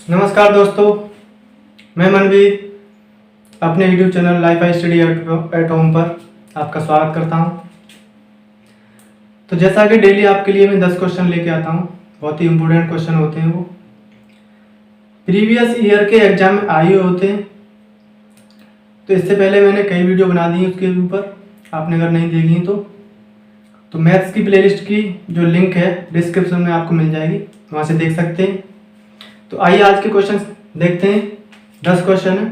नमस्कार दोस्तों, मैं मनवीर अपने YouTube channel life I study at home पर आपका स्वागत करता हूं। तो जैसा कि डेली आपके लिए मैं 10 क्वेश्चन लेके आता हूं, बहुत ही इम्पोर्टेंट क्वेश्चन होते हैं। वो प्रीवियस ईयर के एग्जाम में आए हुए होते हैं। तो इससे पहले मैंने कई वीडियो बना दी उसके ऊपर, आपने अगर नहीं देखी तो मैथ्स की प्लेलिस्ट की जो लिंक है डिस्क्रिप्शन में आपको मिल जाएगी, वहाँ से देख सकते हैं। तो आइए आज के क्वेश्चन देखते हैं। 10 क्वेश्चन है,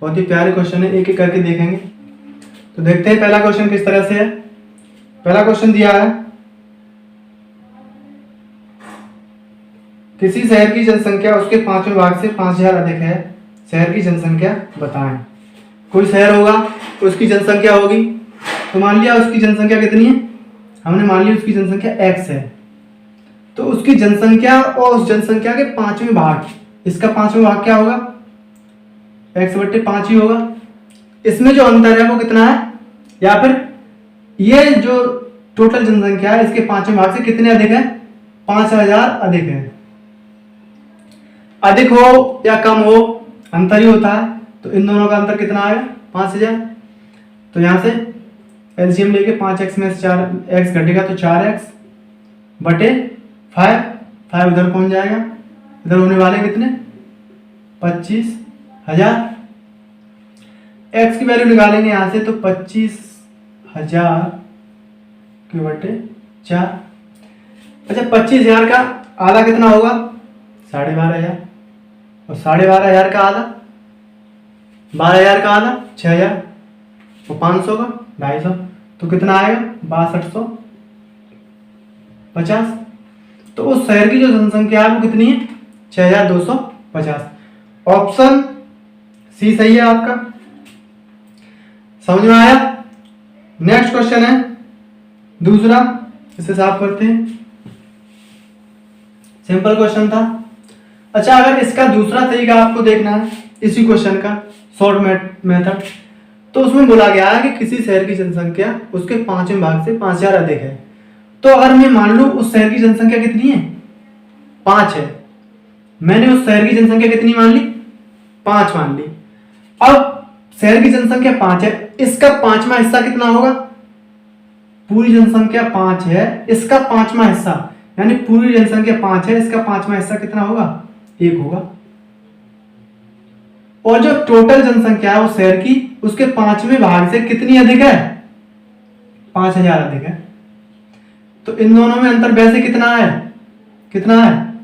बहुत ही प्यारे क्वेश्चन है, एक एक करके देखेंगे। तो देखते हैं पहला क्वेश्चन किस तरह से है। पहला क्वेश्चन दिया है, किसी शहर की जनसंख्या उसके 5वें भाग से 5000 अधिक है, शहर की जनसंख्या बताएं। कोई शहर होगा, उसकी जनसंख्या होगी। तो मान लिया उसकी जनसंख्या कितनी है, हमने मान लिया उसकी जनसंख्या x है। तो उसकी जनसंख्या और उस जनसंख्या के 5वें भाग, इसका 5वां भाग क्या होगा, x/5 ही होगा। इसमें जो अंतर है वो कितना है, या फिर ये जो टोटल जनसंख्या है इसके 5वें भाग से कितने अधिक है, 5000 अधिक है। अधिक हो या कम हो अंतर ही होता है। तो इन दोनों का अंतर कितना आएगा, 5000। तो यहां से एलसीएम लेके 5x में से 4x घटेगा तो 4x बटे 5 उधर पहुंच जाएगा। इधर होने वाले कितने, 25000। x की वैल्यू निकालेंगे यहां से तो 25000 के बटे 4। अच्छा, 25000 का आधा कितना होगा, 12500। और 12500 का आधा, 12000 का आधा 6000। और 500 का 250। तो कितना आएगा, 6250। तो उस शहर की जो जनसंख्या है वो कितनी है, 6250। ऑप्शन सी सही है आपका। समझ में आया। नेक्स्ट क्वेश्चन है दूसरा, इसे साफ करते हैं। सिंपल क्वेश्चन था। अच्छा, अगर इसका दूसरा तरीका आपको देखना है इसी क्वेश्चन का, शॉर्ट मेथड, तो उसमें बोला गया है कि किसी शहर की जनसंख्या उसके 5वें भाग से 5000 अधिक है। तो अगर मैं मान लूं उस शहर की जनसंख्या कितनी है, 5 है। मैंने उस शहर की जनसंख्या कितनी मान ली, 5 मान ली। अब शहर की जनसंख्या 5 है, इसका 5वां हिस्सा कितना होगा, पूरी जनसंख्या 5 है, इसका 5वां हिस्सा, यानी पूरी जनसंख्या 5 है, इसका 5वां हिस्सा कितना होगा, 1 होगा। और जो टोटल जनसंख्या है उस शहर की, उसके 5वें भाग से कितनी अधिक है, 5000 अधिक है। तो इन दोनों में अंतर वैसे कितना है,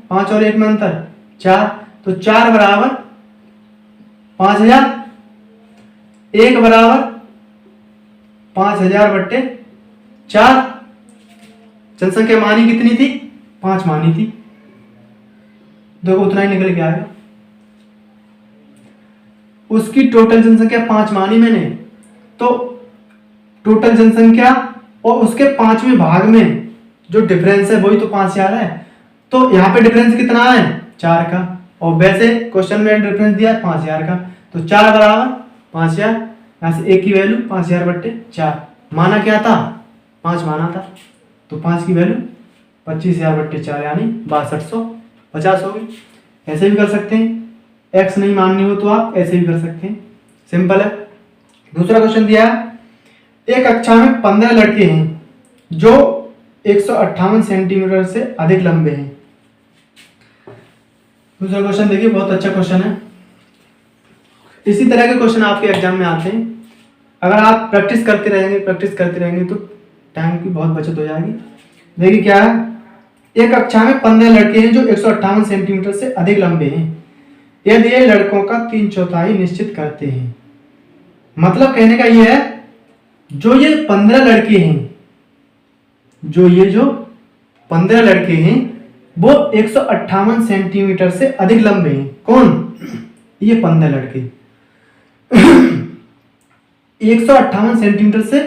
5 और 1 में अंतर 4। तो 4 बराबर 5000, 1 बराबर 5000 बट्टे 4। जनसंख्या मानी कितनी थी, 5 मानी थी। देखो उतना ही निकल के आएगा। उसकी टोटल जनसंख्या 5 मानी मैंने, तो टोटल जनसंख्या और उसके 5वें भाग में जो डिफरेंस है वही तो 5000 है। तो यहाँ पे डिफरेंस कितना है, 4 का। और वैसे क्वेश्चन में डिफरेंस दिया है 5000 का। तो 4 बराबर 5000, यहाँ से 1 की वैल्यू 5000 बट्टे 4। माना क्या था, 5 माना था। तो 5 की वैल्यू 25000 बट्टे 4 यानी 6250 होगी। ऐसे भी कर सकते हैं, x नहीं माननी हो तो आप ऐसे भी कर सकते हैं, सिंपल है। दूसरा क्वेश्चन दिया है, एक कक्षा में 15 लड़के हैं जो 158 सेंटीमीटर से अधिक लंबे हैं। दूसरा क्वेश्चन देखिए, बहुत अच्छा क्वेश्चन है। इसी तरह के क्वेश्चन आपके एग्जाम में आते हैं। अगर आप प्रैक्टिस करते रहेंगे तो टाइम की बहुत बचत हो जाएगी। देखिए क्या है, एक कक्षा में 15 लड़के हैं जो 158 सेंटीमीटर से अधिक लंबे हैं। यदि ये लड़कों का 3/4 निश्चित करते हैं। मतलब कहने का यह है, जो ये 15 लड़के हैं, जो 15 लड़के हैं वो 158 सेंटीमीटर से अधिक लंबे हैं। कौन, ये 15 लड़के 158 सेंटीमीटर से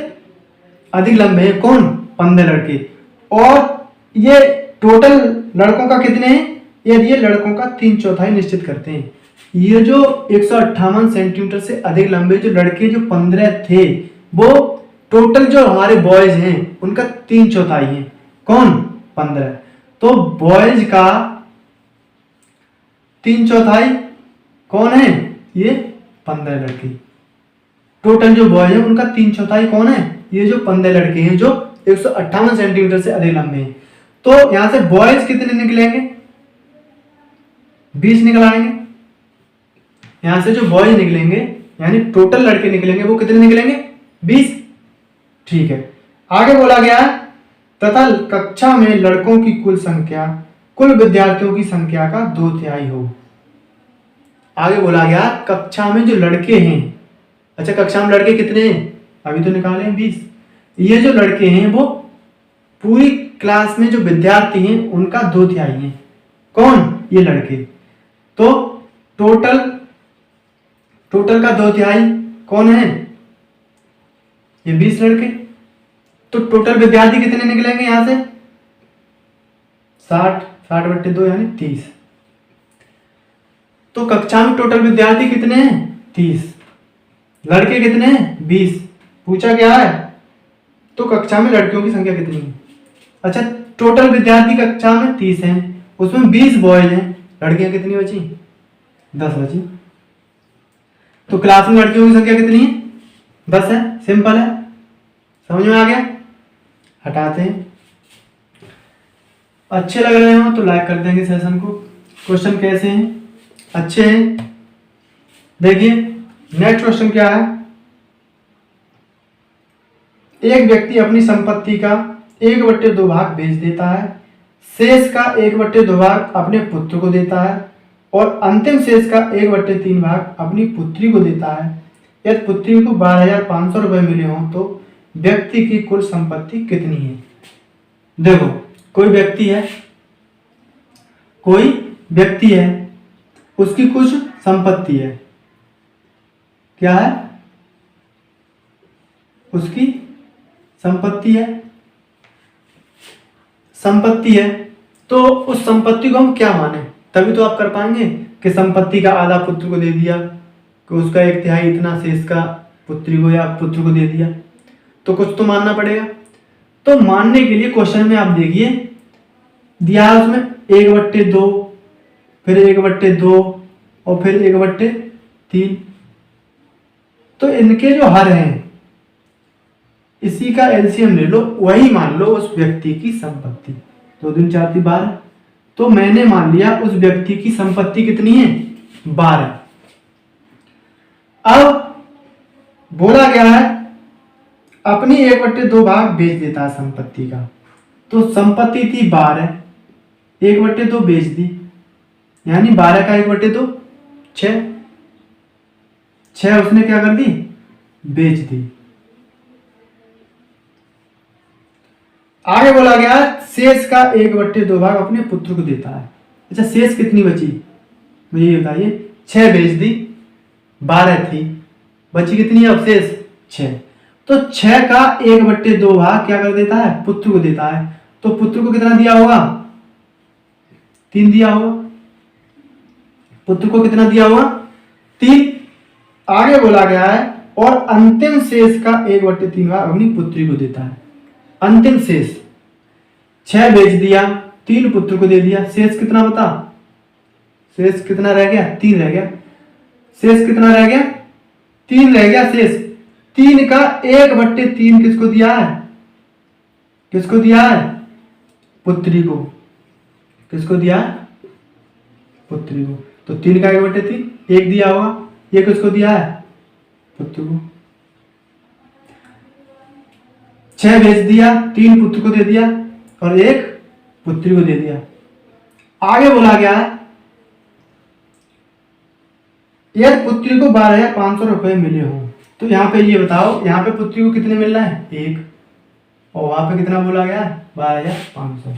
अधिक लंबे हैं। कौन, 15 लड़के। और ये टोटल लड़कों का कितने हैं, यदि ये लड़कों का 3/4 निश्चित करते हैं। ये जो 158 सेंटीमीटर से अधिक लंबे जो लड़के जो 15 थे, वो टोटल जो हमारे बॉयज हैं उनका 3/4 है। कौन, 15। तो बॉयज का 3/4 कौन है? ये 15 लड़के। टोटल जो बॉयज है उनका 3/4 कौन है? ये जो 15 लड़के हैं जो 158 सेंटीमीटर से अधिक लंबे हैं। तो यहां से बॉयज कितने निकलेंगे? 20 निकल आएंगे। यहां से जो बॉयज निकलेंगे यानी टोटल लड़के निकलेंगे वो कितने निकलेंगे? 20। ठीक है, आगे बोला गया है तथा कक्षा में लड़कों की कुल संख्या कुल विद्यार्थियों की संख्या का 2/3 हो। आगे बोला गया कक्षा में जो लड़के हैं, अच्छा कक्षा में लड़के कितने हैं? अभी तो निकाले हैं 20। ये जो लड़के हैं वो पूरी क्लास में जो विद्यार्थी हैं उनका 2/3 है। कौन? ये लड़के। तो टोटल का 2/3 कौन है? ये 20 लड़के। तो टोटल विद्यार्थी कितने निकलेंगे यहां से? 60/2 यानी 30। तो कक्षा में टोटल विद्यार्थी कितने हैं? 30। लड़के कितने हैं? 20। पूछा क्या है? तो कक्षा में लड़कियों की संख्या कितनी है? अच्छा, टोटल विद्यार्थी कक्षा में 30 हैं, उसमें 20 बॉयज हैं, लड़कियां कितनी बची? 10 बची। तो क्लास में लड़कियों की संख्या कितनी है? 10 है। सिंपल है, समझ में आ गया? हटाते हैं। अच्छे लग रहे हो तो लाइक कर देंगे सेशन को। क्वेश्चन कैसे हैं? अच्छे हैं। देखिए नेक्स्ट क्वेश्चन क्या है। एक व्यक्ति अपनी संपत्ति का 1/2 भाग बेच देता है, शेष का 1/2 भाग अपने पुत्र को देता है और अंतिम शेष का 1/3 भाग अपनी पुत्री को देता है। यदि पुत्री को 12,500 रुपए मिले हों तो व्यक्ति की कुल संपत्ति कितनी है? देखो कोई व्यक्ति है, उसकी कुछ संपत्ति है। क्या है? उसकी संपत्ति है। तो उस संपत्ति को हम क्या माने? तभी तो आप कर पाएंगे कि संपत्ति का आधा पुत्र को दे दिया, कि उसका 1/3 इतना शेष का पुत्री को या पुत्र को दे दिया, तो कुछ तो मानना पड़ेगा। तो मानने के लिए क्वेश्चन में आप देखिए दिया उसमें 1/2, फिर 1/2 और फिर 1/3। तो इनके जो हर हैं इसी का एलसीएम ले लो, वही मान लो उस व्यक्ति की संपत्ति। 2 दूनी 4 12। तो मैंने मान लिया उस व्यक्ति की संपत्ति कितनी है? 12। अब बोला गया है अपनी 1/2 भाग बेच देता है संपत्ति का। तो संपत्ति थी 12, 1/2 बेच दी, यानी 12 का 1/2 6 उसने क्या कर दी? बेच दी। आगे बोला गया शेष का 1/2 भाग अपने पुत्र को देता है। अच्छा, शेष कितनी बची मुझे ये बताइए। 6 बेच दी, 12 थी, बची कितनी है अब शेष? 6। तो 6 का 1/2 भाग क्या कर देता है? पुत्र को देता है। तो पुत्र को कितना दिया होगा? 3 दिया होगा। पुत्र को कितना दिया होगा? 3। आगे बोला गया है और अंतिम शेष का 1/3 भाग अपनी पुत्री को देता है। अंतिम शेष 6 बेच दिया, 3 पुत्र को दे दिया, शेष कितना बता? शेष कितना रह गया? 3 रह गया। शेष कितना रह गया? 3 रह गया शेष। 3 का 1/3 किसको दिया है? किसको दिया है? पुत्री को। किसको दिया है? पुत्री को। तो 3 का 1/3 1 दिया होगा। ये किसको दिया है? पुत्र को। 6 बेच दिया, 3 पुत्र को दे दिया और 1 पुत्री को दे दिया। आगे बोला गया है यदि पुत्री को 12,500 रुपए मिले हो, तो यहां पे ये बताओ, यहां पे पुत्री को कितने मिल रहा है? 1। और वहां पे कितना बोला गया? 12,500।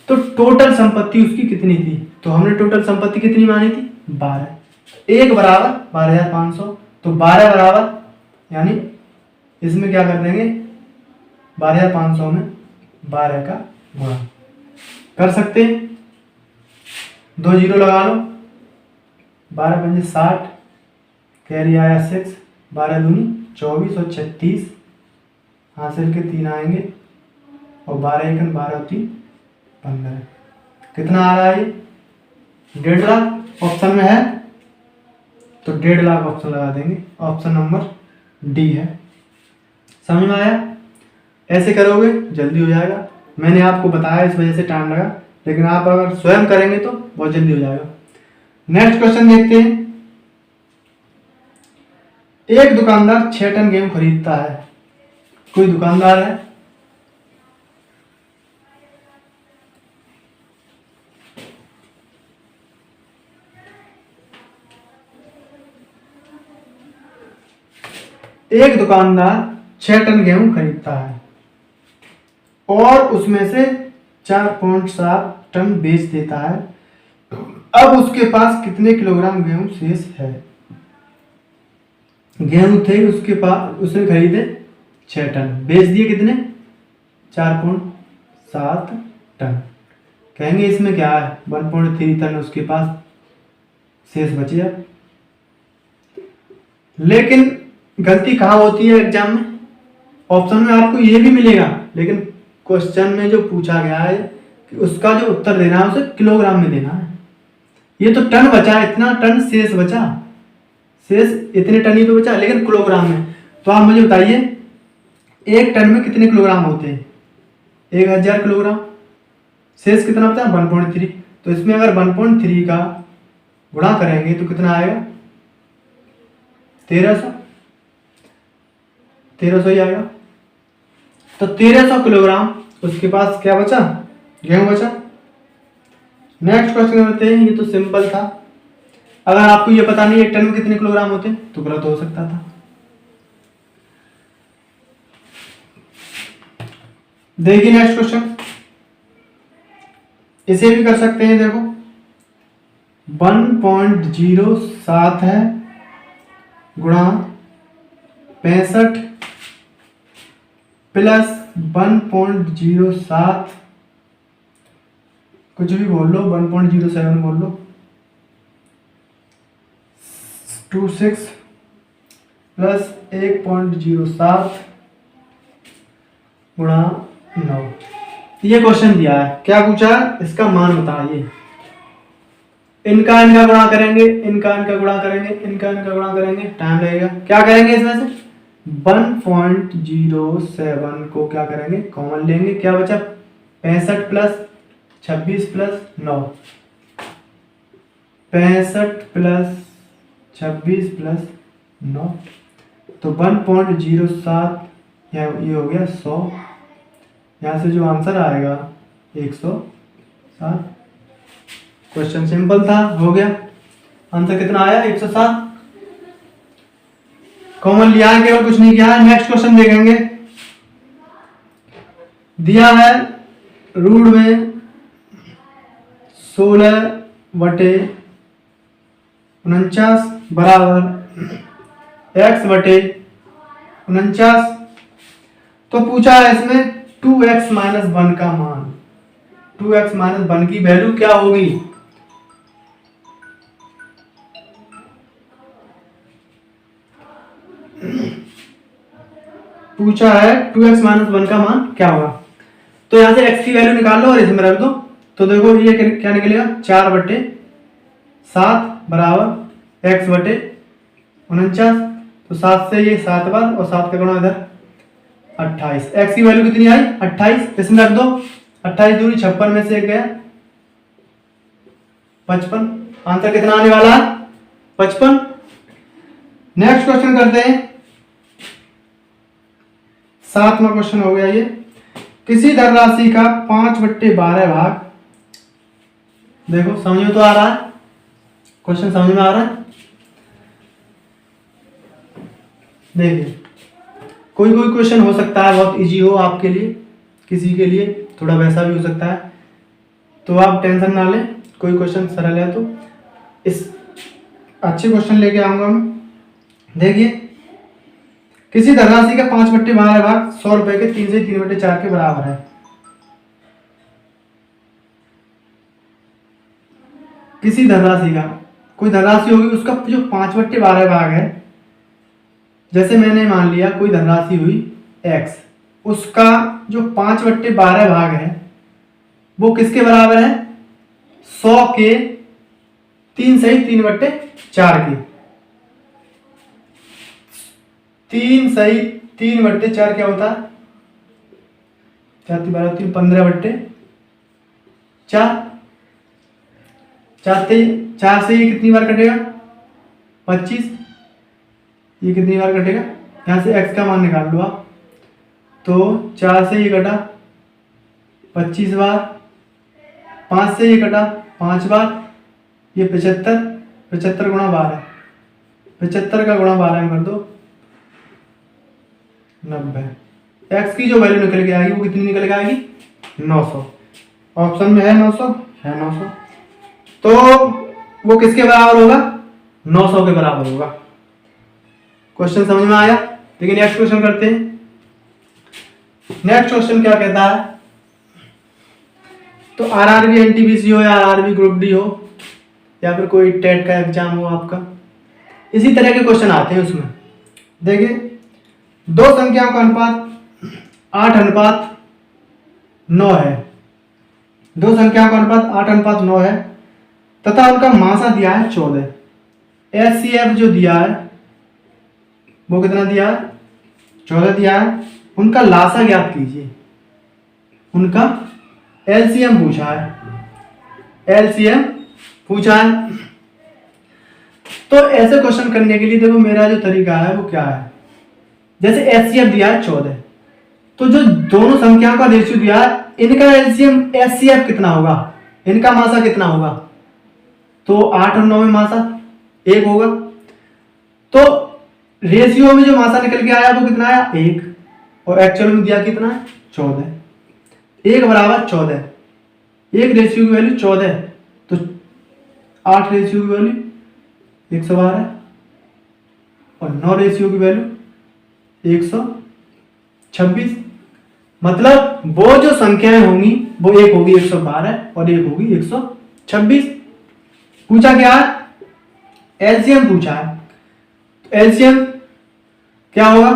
तो टोटल संपत्ति उसकी कितनी थी? तो हमने टोटल संपत्ति कितनी मानी थी? 12। 1 बराबर 12,500, तो 12 बराबर यानी इसमें क्या कर देंगे? 12,500 में 12 का गुणा कर सकते हैं। 2 जीरो लगा लो। 12 पंजे 60, कैरी आया 6, 12 दूनी 24 और 36 हासिल के 3 आएंगे और 12 एकन 12 और 3 15। कितना आ रहा है? 1.5 लाख ऑप्शन में है तो 1.5 लाख ऑप्शन लगा देंगे, ऑप्शन नंबर डी है। समझ में आया? ऐसे करोगे जल्दी हो जाएगा। मैंने आपको बताया इस वजह से टाइम लगा, लेकिन आप अगर स्वयं करेंगे तो बहुत जल्दी हो जाएगा। नेक्स्ट क्वेश्चन देखते हैं। एक दुकानदार 6 टन गेहूं खरीदता है। कोई दुकानदार है, एक दुकानदार 6 टन गेहूं खरीदता है और उसमें से 4.7 टन बेच देता है। अब उसके पास कितने किलोग्राम गेहूं शेष है? गेहूं थे उसके पास, उसने खरीदे 6 टन, बेच दिए कितने? 4.7 टन। कहेंगे इसमें क्या है, 1.3 टन उसके पास शेष बचे। अब लेकिन गलती कहाँ होती है एग्जाम में? ऑप्शन में आपको ये भी मिलेगा, लेकिन क्वेश्चन में जो पूछा गया है कि उसका जो उत्तर देना है उसे किलोग्राम में देना है। ये तो टन बचा, इतना टन शेष बचा, शेष इतने टन ही तो बचा, लेकिन किलोग्राम में। तो आप मुझे बताइए एक टन में कितने किलोग्राम होते हैं? 1000 किलोग्राम। शेष कितना बचा? 1.3। तो इसमें अगर 1.3 का गुणा करेंगे तो कितना आएगा? 1300 ही आएगा। तो 1300 किलोग्राम उसके पास क्या बचा? गेहूं बचा। नेक्स्ट क्वेश्चन करते हैं। ये तो सिंपल था। अगर आपको ये पता नहीं एक टन में कितने किलोग्राम होते तो गलत हो सकता था। देखिए नेक्स्ट क्वेश्चन, इसे भी कर सकते हैं। देखो 1.07 है गुणा 65 प्लस 1.07, कुछ भी बोल लो, 1.07 बोल लो, 26 प्लस 1.07 गुणा 9। ये क्वेश्चन दिया है, क्या पूछा है? इसका मान बताइए। इनका इनका गुणा करेंगे, इनका इनका गुणा करेंगे, इनका इनका गुणा करेंगे, टाइम लगेगा। क्या करेंगे इसमें से? 1.07 को क्या करेंगे? कॉमन लेंगे। क्या बचा? 65 प्लस 26 प्लस 9, 65 प्लस 26 प्लस 9, तो 1.07, ये हो गया 100। यहाँ से जो आंसर आएगा 107। क्वेश्चन सिंपल था, हो गया। आंसर कितना आया? 107। कॉमन लिया है, केवल कुछ नहीं किया है। नेक्स्ट क्वेश्चन देखेंगे। दिया है रूट में 16/49 बराबर x/49। तो पूछा है इसमें 2x-1 का मान। 2x-1 की वैल्यू क्या होगी? पूछा है 2x-1 का मान क्या होगा। तो यहां से x की वैल्यू निकाल लो और इसमें रख दो। तो देखो ये क्या निकलेगा? 4/7 बराबर x/49। तो 7 से ये 7 बार और 7 का गुणा इधर 28। x की वैल्यू कितनी आई? 28। इसमें रख दो। 28 दूनी 56 में से एक गया 55। आंसर कितना आने वाला है? 55। नेक्स्ट क्वेश्चन करते हैं। 7वां क्वेश्चन हो गया ये। किसी धनराशि का 5/12 भाग, देखो समझ में तो आ रहा है, क्वेश्चन समझ में आ रहा है। देखिए कोई कोई क्वेश्चन हो सकता है बहुत इजी हो आपके लिए, किसी के लिए थोड़ा वैसा भी हो सकता है, तो आप टेंशन ना लें। कोई क्वेश्चन सरल है तो इस अच्छे क्वेश्चन लेके आऊंगा मैं। देखिए किसी धनराशि का 5/12 भाग 100 रुपए के 3 से 3/4 के बराबर है। किसी धनराशि का, कोई धनराशि होगी, उसका जो 5/12 भाग है, जैसे मैंने मान लिया कोई धनराशि हुई x, उसका जो 5/12 भाग है वो किसके बराबर है? 100 के 3 सही 3/4 की, 3 सही 3/4 क्या होता है? 4 3 12 3 15/4। 4 से ये कितनी बार कटेगा? 25। ये कितनी बार कटेगा? यहाँ से x का मान निकाल लो आप। तो 4 से ये कटा 25 बार, 5 से ये कटा 5 बार, ये 75, 75 गुणा 12, 75 का गुणा 12 में कर दो 90। x की जो वैल्यू निकल के आएगी वो कितनी निकल के आएगी? 900। ऑप्शन में है 900, है 900। तो वो किसके बराबर होगा? 900 के बराबर होगा। क्वेश्चन समझ में आया? लेकिन नेक्स्ट क्वेश्चन करते हैं। नेक्स्ट क्वेश्चन क्या कहता है? तो आरआरबी एनटीपीसी हो या आरआरबी ग्रुप डी हो या फिर कोई टेट का एग्जाम हो आपका, इसी तरह के क्वेश्चन आते हैं उसमें। देखिए, दो संख्याओं का अनुपात 8:9 है। दो संख्याओं का अनुपात 8:9 है तथा उनका मासा दिया है 14। एचसीएफ जो दिया है वो कितना दिया है? 14 दिया है। उनका लासा ज्ञात कीजिए। उनका एलसीएम पूछा है, एलसीएम पूछा है। तो ऐसे क्वेश्चन करने के लिए देखो मेरा जो तरीका है वो क्या है। जैसे एचसीएफ दिया है 14, तो जो दोनों संख्याओं का रेशियो दिया है, इनका एलसीएम एचसीएफ कितना होगा? इनका मासा कितना होगा? तो 8 और 9 में मासा 1 होगा। तो रेशियो में जो मासा निकल के आया वो कितना आया? 1। और एक्चुअल में दिया कितना है? 14। 1 बराबर 14। 1 रेशियो की वैल्यू 14, तो 8 रेशियो की वैल्यू 112 और 9 रेशियो की वैल्यू 126। मतलब वो जो संख्याएं होंगी वो एक होगी 112 और एक होगी 126। पूछा क्या है? एलसीएम पूछा है। एलसीएम क्या होगा?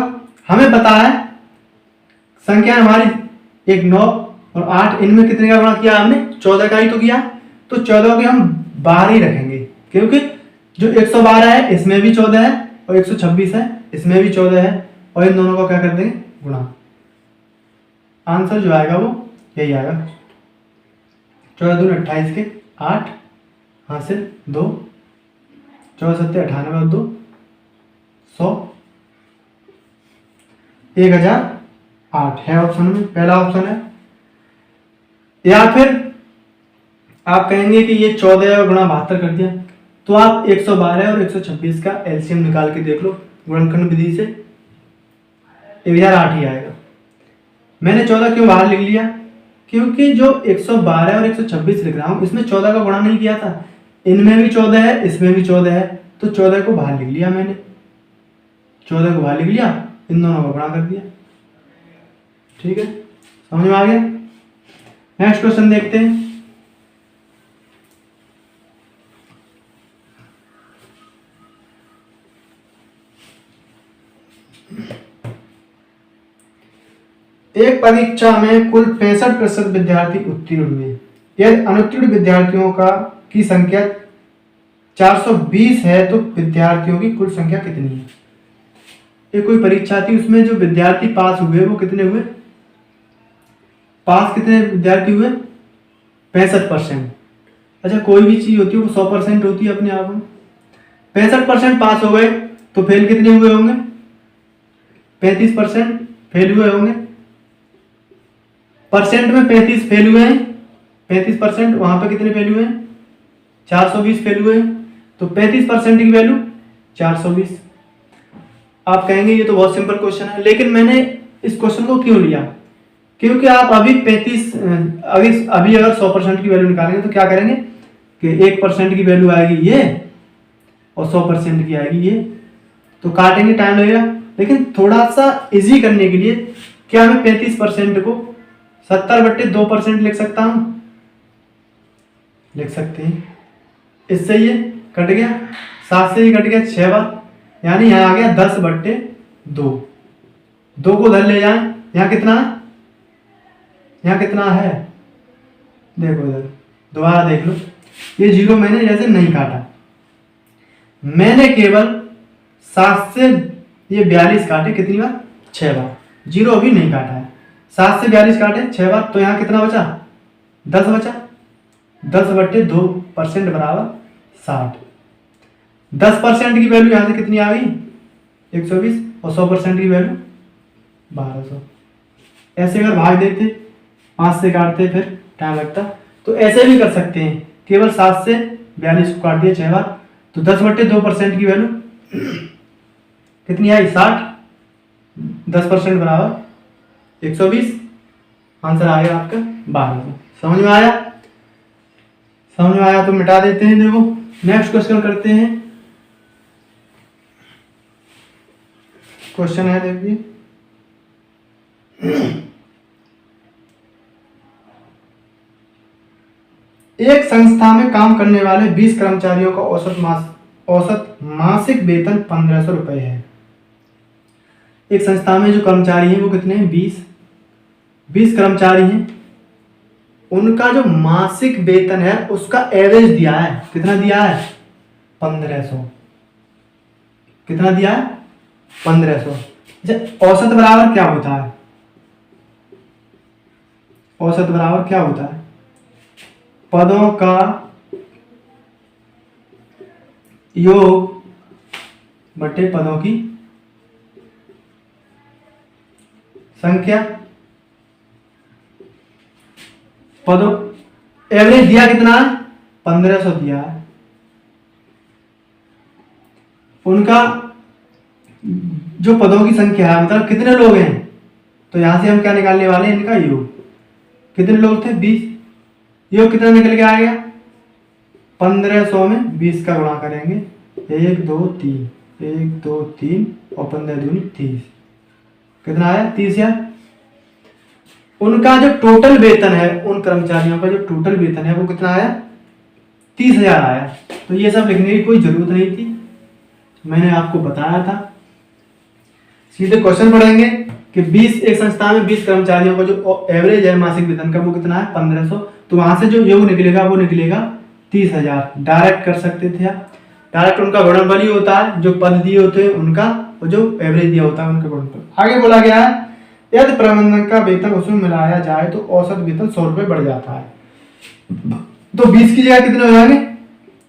हमें पता है संख्या हमारी 1 9 और 8, इनमें कितने का गुणा किया हमने? 14 का ही तो किया। तो 14 के हम बाहर ही रखेंगे क्योंकि जो 112 है इसमें भी 14 है और 126 है इसमें भी 14 है, और इन दोनों को क्या कर देंगे? गुणा। आंसर जो आएगा वो यही आएगा। 14 दूनी 28 के 8 हासिल 2, 14 7 98 और 2 100, 1008 है ऑप्शन में, पहला ऑप्शन है। या फिर आप कहेंगे कि ये 14 और गुणा 72 कर दिया, तो आप 112 और 126 का एलसीएम निकाल के देख लो गुणनखंड विधि से, 1008 ही आएगा। मैंने 14 क्यों बाहर लिख लिया? क्योंकि जो 112 और 126 लिख रहा हूं इसमें 14 का गुणा नहीं किया था। इनमें भी 14 है इसमें भी 14 है, तो 14 को बाहर लिख लिया मैंने, 14 को बाहर लिख लिया, इन दोनों को गुणा कर दिया। ठीक है, समझ में आ गया? नेक्स्ट क्वेश्चन देखते हैं। एक परीक्षा में कुल 65% विद्यार्थी उत्तीर्ण हुए। यदि अनुत्तीर्ण विद्यार्थियों की संख्या 420 है तो विद्यार्थियों की कुल संख्या कितनी है? ये कोई परीक्षा थी, उसमें जो विद्यार्थी पास हुए वो कितने हुए? पास कितने विद्यार्थी हुए? 65%। अच्छा, कोई भी चीज होती है वो 100% होती है अपने आप में। 65% पास हो गए तो फेल कितने हुए होंगे? 35% फेल हुए होंगे। परसेंट में 35 फेल हुए हैं, 35%, वहां पे कितने फेल हुए हैं? 420 फेल हुए हैं। तो 35% की वैल्यू 420। आप कहेंगे ये तो बहुत सिंपल क्वेश्चन है, लेकिन मैंने इस क्वेश्चन को क्यों लिया? क्योंकि आप अभी अगर 100% की वैल्यू निकालेंगे तो क्या करेंगे कि 1% की वैल्यू आएगी ये और 100% की आएगी ये, तो काटेंगे, टाइम लगेगा। लेकिन थोड़ा सा इजी करने के लिए क्या मैं 35% को 70/2% लिख सकता हूं? लिख सकते हैं। इससे ये कट गया, 7 से ये कट गया 6 बार, यानी यहां आ गया 10/2। 2 को उधर ले जाए, यहां कितना है? यहां कितना है? देखो इधर दोबारा देख लो, ये 0 मैंने जैसे नहीं काटा, मैंने केवल 7 से ये 42 काटे कितनी बार? 6 बार। जीरो अभी नहीं काटा है। 7 से 42 काटे 6 बार, तो यहाँ कितना बचा? 10 बचा। 10/2% बराबर 60। 10% की वैल्यू यहाँ से कितनी आ गई? 120, और 100% की वैल्यू 1200। ऐसे अगर भाग देते, 5 से काटते फिर टाइम लगता, तो ऐसे भी कर सकते हैं। केवल 7 से 42 को काट दिया 6 बार, तो 10/2% की वैल्यू कितनी आई? 60। 10% बराबर 120। आंसर आ गया आपका 1200। समझ में आया? समझ में आया तो मिटा देते हैं। देखो नेक्स्ट क्वेश्चन करते हैं। क्वेश्चन है, देखिए, एक संस्था में काम करने वाले 20 कर्मचारियों का औसत मासिक वेतन 1500 रुपए है। एक संस्था में जो कर्मचारी हैं वो कितने हैं? 20 कर्मचारी हैं। उनका जो मासिक वेतन है उसका एवरेज दिया है। कितना दिया है? 1500। कितना दिया है? 1500। अच्छा, औसत बराबर क्या होता है? औसत बराबर क्या होता है? पदों का योग बटे पदों की संख्या। पदों एवरेज दिया कितना है? 1500 दिया है। उनका जो पदों की संख्या है, मतलब कितने लोग हैं, तो यहां से हम क्या निकालने वाले हैं? इनका योग। कितने लोग थे? 20। योग कितना निकल के आएगा? 1500 में 20 का गुणा करेंगे, 1 2 3, 1 2 3 और 15 दूनी 30। कितना आया? 30,000। उनका जो टोटल वेतन है, उन कर्मचारियों का जो टोटल वेतन है वो कितना आया? 30,000 आया। तो ये सब लिखने की कोई जरूरत नहीं थी, मैंने आपको बताया था। सीधे क्वेश्चन पढ़ेंगे कि 20 एक संस्था में 20 कर्मचारियों का जो एवरेज है मासिक वेतन का वो कितना है? 1500। तो वहां से जो योग निकलेगा वो निकलेगा 30,000। डायरेक्ट कर सकते थे आप। डायरेक्ट उनका गुणनफल ही होता है, जो पद दिए होते हैं उनका, और जो एवरेज दिया होता है उनका गुणनफल। आगे बोला गया है, यदि प्रबंधक का वेतन उसमें मिलाया जाए तो औसत वेतन 100 रुपए बढ़ जाता है। तो 20 की जगह कितने हो जाएंगे?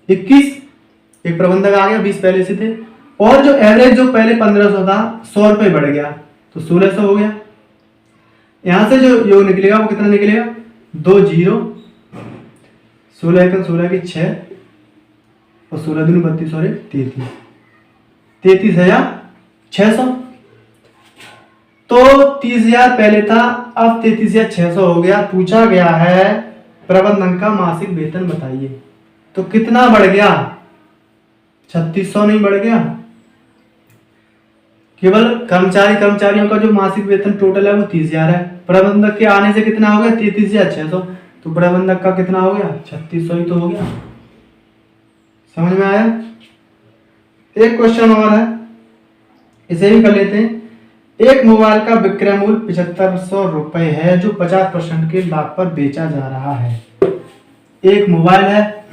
21। एक प्रबंधक आ गया, 20 पहले से थे, और जो एवरेज जो पहले 1500 था, 100 रुपए बढ़ गया तो 1600 हो गया। यहां से जो योग निकलेगा वो कितना निकलेगा? 2 0, 16 1 16 के 6 और 16 दूनी 32 और 33, 33,600। तो 30,000 पहले था, अब 33,600 हो गया। पूछा गया है प्रबंधन का मासिक वेतन बताइए, तो कितना बढ़ गया? 3600 नहीं बढ़ गया? केवल कर्मचारियों का जो मासिक वेतन टोटल है वो 30,000 है। प्रबंधक के आने से कितना हो गया? 33,600। तो प्रबंधक का कितना हो गया? 3600 ही तो हो गया। समझ में आया? एक क्वेश्चन और है, इसे भी कर लेते हैं। एक मोबाइल का विक्रय मूल्य 7500 रुपए है जो 50% के लाभ पर बेचा जा रहा है। एक मोबाइल है,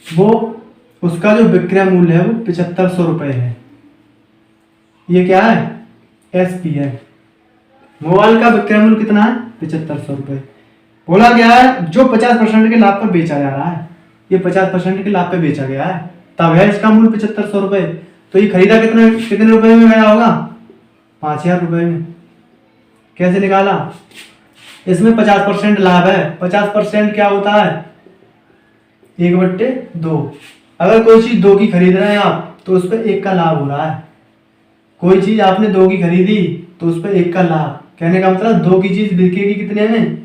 वो उसका जो विक्रय मूल्य है वो 7500 रुपए है। ये क्या है? एसपी है। मोबाइल का विक्रय मूल्य कितना है? 7500 रुपए। बोला गया है जो 50% के लाभ पर बेचा जा रहा है, ये 50% के लाभ पे बेचा गया है, तब है इसका मूल्य 7500 रुपए। तो ये खरीदा कितने रुपए में गया होगा? 5000 रुपए में। कैसे निकाला? इसमें 50% लाभ है। 50% क्या होता है? 1/2। अगर कोई चीज 2 की खरीद रहे हैं आप तो उस पर 1 का लाभ हो रहा है। कोई चीज आपने 2 की खरीदी तो उस पर 1 का लाभ। कहने का मतलब 2 की चीज बिकेगी कितने में?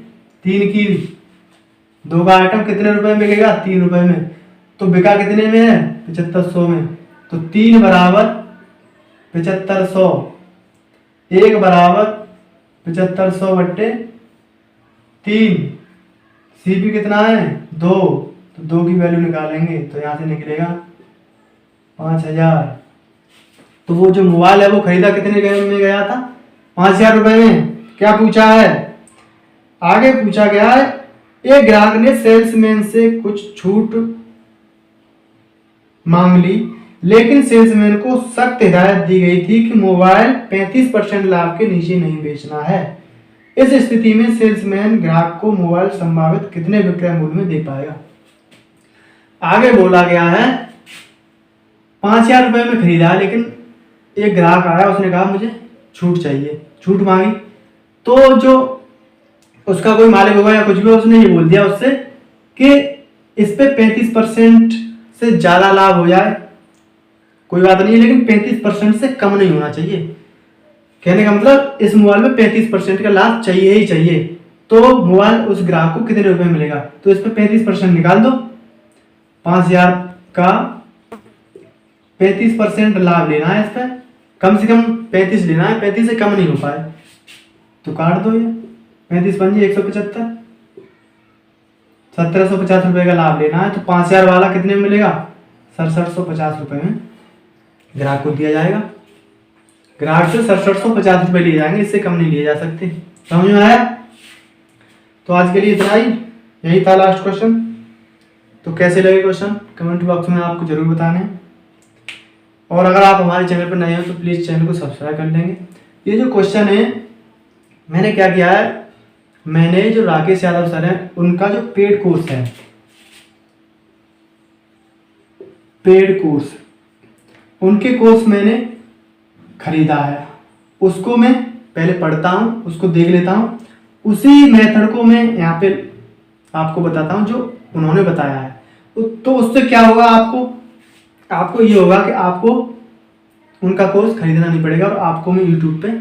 3 की। 2 का आइटम कितने रुपए में बिकेगा? 3 रुपए में। तो बिका कितने में है? 7500 में। तो 3 बराबर 7500, 1 बराबर 7500/3। सीपी कितना है? 2। तो 2 की वैल्यू निकालेंगे तो यहां से निकलेगा 5000। तो वो जो मोबाइल है वो खरीदा कितने में गया था? 5000 रुपए में। क्या पूछा है? आगे पूछा गया है, एक ग्राहक ने सेल्समैन से कुछ छूट मांग ली, लेकिन सेल्समैन को सख्त हिदायत दी गई थी कि मोबाइल 35% लाभ के नीचे नहीं बेचना है। इस स्थिति में सेल्समैन ग्राहक को मोबाइल संभावित कितने विक्रय मूल्य में दे पाएगा। आगे बोला गया है 5,000 रुपए में खरीदा, लेकिन एक ग्राहक आया, उसने कहा मुझे छूट चाहिए, छूट मांगी, तो जो उसका कोई मालिक होगा या कुछ भी, उसने ये बोल दिया उससे कि इस पे 35% से ज्यादा लाभ हो जाए कोई बात नहीं, लेकिन 35% से कम नहीं होना चाहिए। कहने का मतलब इस मोबाइल में 35% का लाभ चाहिए ही चाहिए। तो मोबाइल उस ग्राहक को कितने रुपए मिलेगा, तो इस पे 35% निकाल दो, 5,000 का 35% लाभ लेना है, इस पे कम से कम 35 लेना है, 35 से कम नहीं हो पाए तो काट दो। ये 35 पंजी 175, 1,750 रुपए का लाभ लेना है, तो 5,000 वाला कितने में मिलेगा, 6,750 रुपए में ग्राहक को दिया जाएगा। ग्राहक से 6,750 रुपए लिए जाएंगे, इससे कम नहीं लिए जा सकते। समझ में आया? तो आज के लिए इतना ही, यही था लास्ट क्वेश्चन। तो कैसे लगे क्वेश्चन कमेंट बॉक्स में आपको जरूर बताना है, और अगर आप हमारे चैनल पर नए हो तो प्लीज़ चैनल को सब्सक्राइब कर लेंगे। ये जो क्वेश्चन है, मैंने क्या किया है, मैंने जो राकेश यादव सर हैं उनका जो पेड कोर्स है, पेड कोर्स, उनके कोर्स मैंने खरीदा है, उसको मैं पहले पढ़ता हूँ, उसको देख लेता हूँ, उसी मेथड को मैं यहाँ पे आपको बताता हूँ जो उन्होंने बताया है। तो उससे क्या होगा, आपको ये होगा कि आपको उनका कोर्स खरीदना नहीं पड़ेगा, और आपको मैं यूट्यूब पे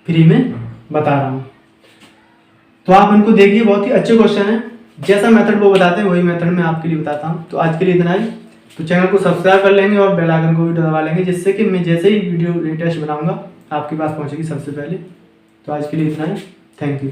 फ्री में बता रहा हूँ। तो आप इनको देखिए, बहुत ही अच्छे क्वेश्चन है, जैसा मेथड वो बताते हैं वही मेथड मैं आपके लिए बताता हूँ। तो आज के लिए इतना ही। तो चैनल को सब्सक्राइब कर लेंगे और बेल आइकन को भी दबा लेंगे, जिससे कि मैं जैसे ही वीडियो लेटेस्ट बनाऊंगा आपके पास पहुंचेगी सबसे पहले। तो आज के लिए इतना ही, थैंक यू।